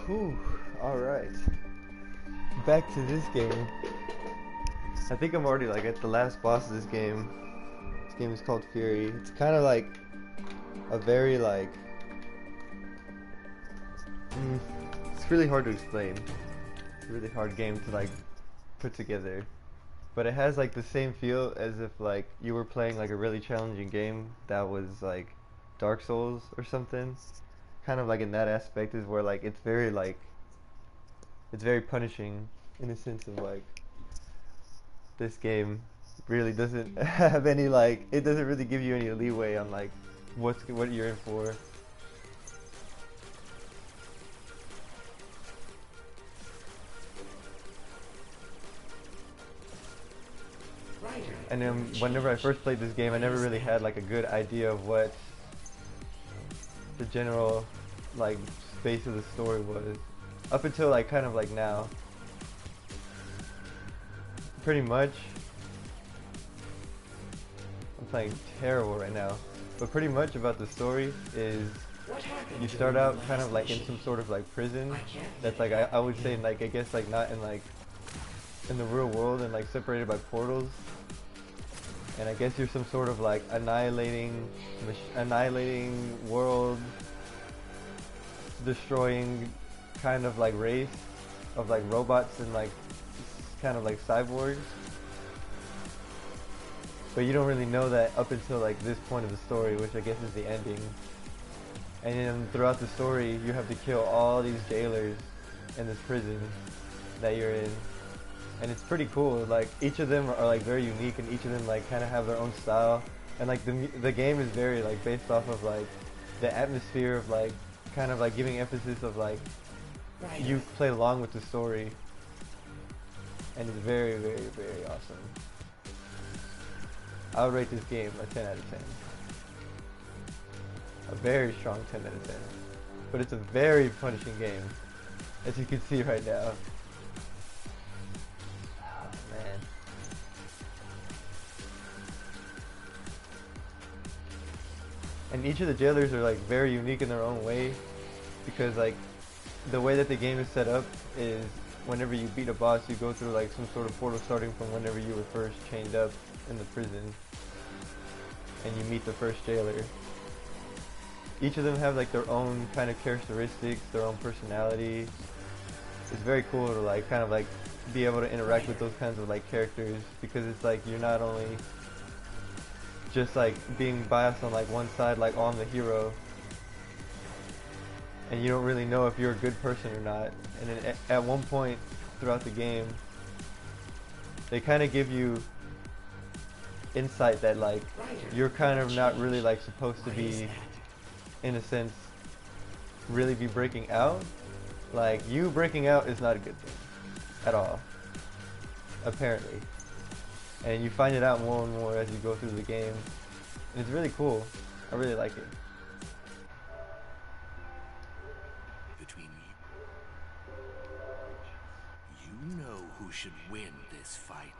Whew. Alright. Back to this game. I think I'm already like at the last boss of this game. This game is called Fury. It's kind of like a very like it's really hard to explain. It's a really hard game to like put together. But it has like the same feel as if like you were playing like a really challenging game that was like Dark Souls or something. Kind of like in that aspect is where like it's very punishing in the sense of like this game really doesn't have any like it doesn't really give you any leeway on like what you're in for. And then whenever I first played this game, I never really had like a good idea of what the general like space of the story was up until like kind of like now. Pretty much I'm playing terrible right now, but pretty much about the story is you start out kind of like in some sort of like prison that's like I would say like I guess like not in like in the real world and like separated by portals, and I guess you're some sort of like annihilating world destroying kind of like race of like robots and like kind of like cyborgs. But you don't really know that up until like this point of the story, which I guess is the ending. And then throughout the story, you have to kill all these jailers in this prison that you're in. And it's pretty cool. Like each of them are like very unique, and each of them like kind of have their own style. And like the game is very like based off of like the atmosphere of like kind of like giving emphasis of like you play along with the story. And it's very, very, very awesome. I would rate this game a 10 out of 10. A very strong 10 out of 10. But it's a very punishing game, as you can see right now. Oh, man. And each of the jailers are like very unique in their own way, because like the way that the game is set up is whenever you beat a boss, you go through like some sort of portal starting from whenever you were first chained up in the prison, and you meet the first jailer. Each of them have like their own kind of characteristics, their own personality. It's very cool to like kind of like be able to interact with those kinds of like characters, because it's like you're not only just like being biased on like one side, like oh I'm the hero, and you don't really know if you're a good person or not. And then at one point throughout the game, they kind of give you insight that like you're kind of not really like supposed to be, in a sense, really be breaking out. Like you breaking out is not a good thing at all, apparently. And you find it out more and more as you go through the game, and it's really cool. I really like it. Between you know who should win this fight.